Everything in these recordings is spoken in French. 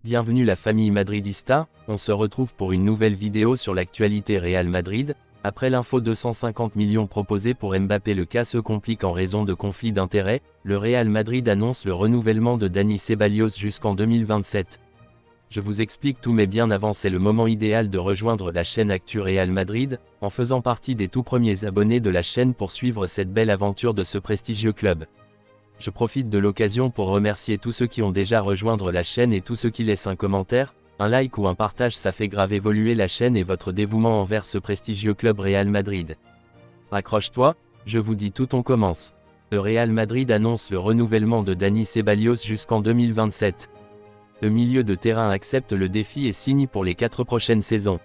Bienvenue la famille madridista, on se retrouve pour une nouvelle vidéo sur l'actualité Real Madrid. Après l'info 250 millions proposés pour Mbappé, le cas se complique en raison de conflits d'intérêts. Le Real Madrid annonce le renouvellement de Dani Ceballos jusqu'en 2027. Je vous explique tout, mais bien avant, c'est le moment idéal de rejoindre la chaîne Actu Real Madrid, en faisant partie des tout premiers abonnés de la chaîne pour suivre cette belle aventure de ce prestigieux club. Je profite de l'occasion pour remercier tous ceux qui ont déjà rejoint la chaîne et tous ceux qui laissent un commentaire, un like ou un partage, ça fait grave évoluer la chaîne et votre dévouement envers ce prestigieux club Real Madrid. Raccroche-toi, je vous dis tout, on commence. Le Real Madrid annonce le renouvellement de Dani Ceballos jusqu'en 2027. Le milieu de terrain accepte le défi et signe pour les 4 prochaines saisons.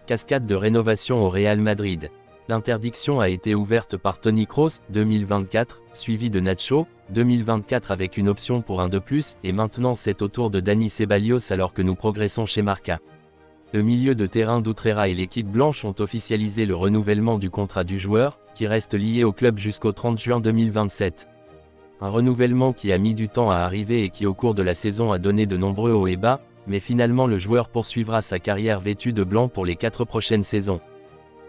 Cascade de rénovation au Real Madrid. L'interdiction a été ouverte par Toni Kroos, 2024, suivi de Nacho, 2024 avec une option pour un de plus, et maintenant c'est au tour de Dani Ceballos alors que nous progressons chez Marca. Le milieu de terrain d'Utrera et l'équipe blanche ont officialisé le renouvellement du contrat du joueur, qui reste lié au club jusqu'au 30 juin 2027. Un renouvellement qui a mis du temps à arriver et qui au cours de la saison a donné de nombreux hauts et bas, mais finalement le joueur poursuivra sa carrière vêtu de blanc pour les 4 prochaines saisons.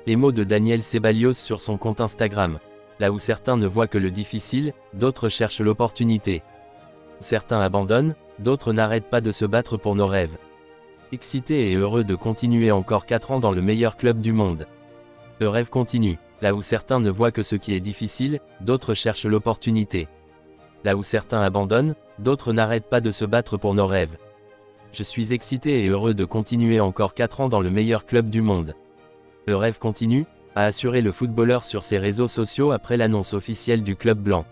Les mots de Daniel Ceballos sur son compte Instagram. Là où certains ne voient que le difficile, d'autres cherchent l'opportunité. Certains abandonnent, d'autres n'arrêtent pas de se battre pour nos rêves. Excité et heureux de continuer encore 4 ans dans le meilleur club du monde. Le rêve continue. Là où certains ne voient que ce qui est difficile, d'autres cherchent l'opportunité. Là où certains abandonnent, d'autres n'arrêtent pas de se battre pour nos rêves. Je suis excité et heureux de continuer encore 4 ans dans le meilleur club du monde. Le rêve continue, a assuré le footballeur sur ses réseaux sociaux après l'annonce officielle du club blanc.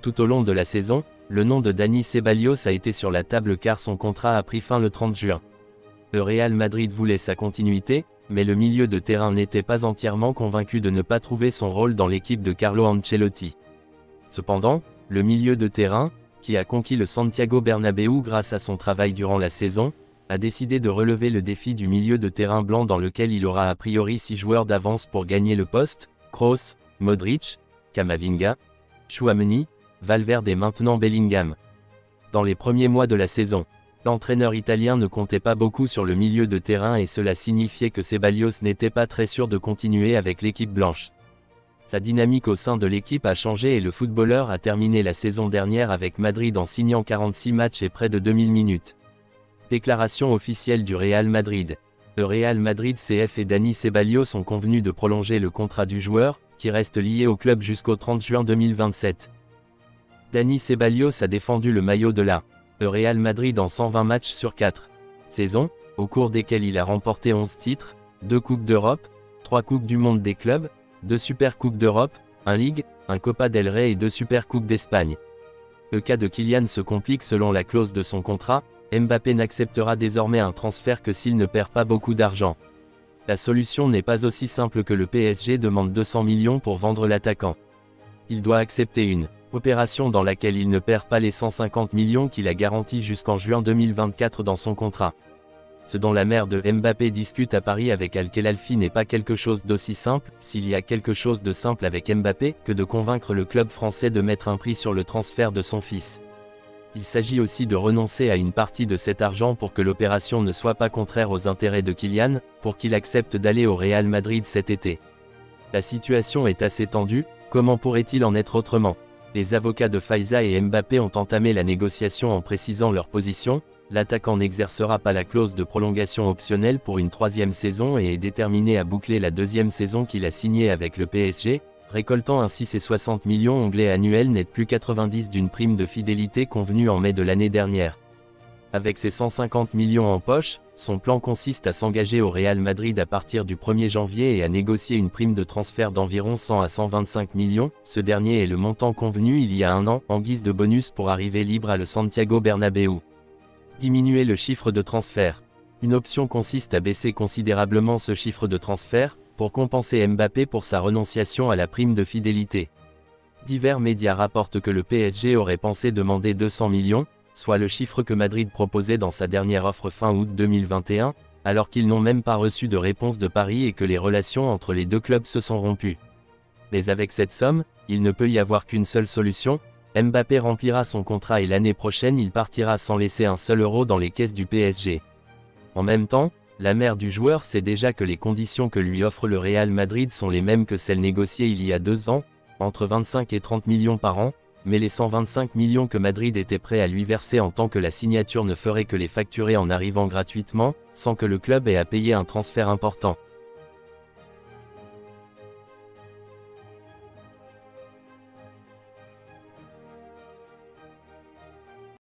Tout au long de la saison, le nom de Dani Ceballos a été sur la table car son contrat a pris fin le 30 juin. Le Real Madrid voulait sa continuité, mais le milieu de terrain n'était pas entièrement convaincu de ne pas trouver son rôle dans l'équipe de Carlo Ancelotti. Cependant, le milieu de terrain, qui a conquis le Santiago Bernabéu grâce à son travail durant la saison, a décidé de relever le défi du milieu de terrain blanc dans lequel il aura a priori 6 joueurs d'avance pour gagner le poste: Kroos, Modric, Camavinga, Tchouaméni, Valverde et maintenant Bellingham. Dans les premiers mois de la saison, l'entraîneur italien ne comptait pas beaucoup sur le milieu de terrain et cela signifiait que Ceballos n'était pas très sûr de continuer avec l'équipe blanche. Sa dynamique au sein de l'équipe a changé et le footballeur a terminé la saison dernière avec Madrid en signant 46 matchs et près de 2000 minutes. Déclaration officielle du Real Madrid. Le Real Madrid CF et Dani Ceballos ont convenu de prolonger le contrat du joueur, qui reste lié au club jusqu'au 30 juin 2027. Dani Ceballos a défendu le maillot de le Real Madrid en 120 matchs sur 4 saisons, au cours desquels il a remporté 11 titres, 2 Coupes d'Europe, 3 Coupes du Monde des clubs, 2 Super Coupes d'Europe, 1 Ligue, 1 Copa del Rey et 2 Super Coupes d'Espagne. Le cas de Kylian se complique selon la clause de son contrat. Mbappé n'acceptera désormais un transfert que s'il ne perd pas beaucoup d'argent. La solution n'est pas aussi simple que le PSG demande 200 millions pour vendre l'attaquant. Il doit accepter une opération dans laquelle il ne perd pas les 150 millions qu'il a garantis jusqu'en juin 2024 dans son contrat. Ce dont la mère de Mbappé discute à Paris avec Al-Khelaifi n'est pas quelque chose d'aussi simple, s'il y a quelque chose de simple avec Mbappé, que de convaincre le club français de mettre un prix sur le transfert de son fils. Il s'agit aussi de renoncer à une partie de cet argent pour que l'opération ne soit pas contraire aux intérêts de Kylian, pour qu'il accepte d'aller au Real Madrid cet été. La situation est assez tendue, comment pourrait-il en être autrement? Les avocats de Faiza et Mbappé ont entamé la négociation en précisant leur position. L'attaquant n'exercera pas la clause de prolongation optionnelle pour une 3e saison et est déterminé à boucler la 2e saison qu'il a signée avec le PSG, récoltant ainsi ses 60 millions anglais annuels net plus 90 d'une prime de fidélité convenue en mai de l'année dernière. Avec ses 150 millions en poche, son plan consiste à s'engager au Real Madrid à partir du 1er janvier et à négocier une prime de transfert d'environ 100 à 125 millions, ce dernier est le montant convenu il y a un an, en guise de bonus pour arriver libre à le Santiago Bernabéu. Diminuer le chiffre de transfert. Une option consiste à baisser considérablement ce chiffre de transfert, pour compenser Mbappé pour sa renonciation à la prime de fidélité. Divers médias rapportent que le PSG aurait pensé demander 200 millions, soit le chiffre que Madrid proposait dans sa dernière offre fin août 2021, alors qu'ils n'ont même pas reçu de réponse de Paris et que les relations entre les deux clubs se sont rompues. Mais avec cette somme, il ne peut y avoir qu'une seule solution, Mbappé remplira son contrat et l'année prochaine il partira sans laisser un seul euro dans les caisses du PSG. En même temps, la mère du joueur sait déjà que les conditions que lui offre le Real Madrid sont les mêmes que celles négociées il y a 2 ans, entre 25 et 30 millions par an, mais les 125 millions que Madrid était prêt à lui verser en tant que la signature ne ferait que les facturer en arrivant gratuitement, sans que le club ait à payer un transfert important.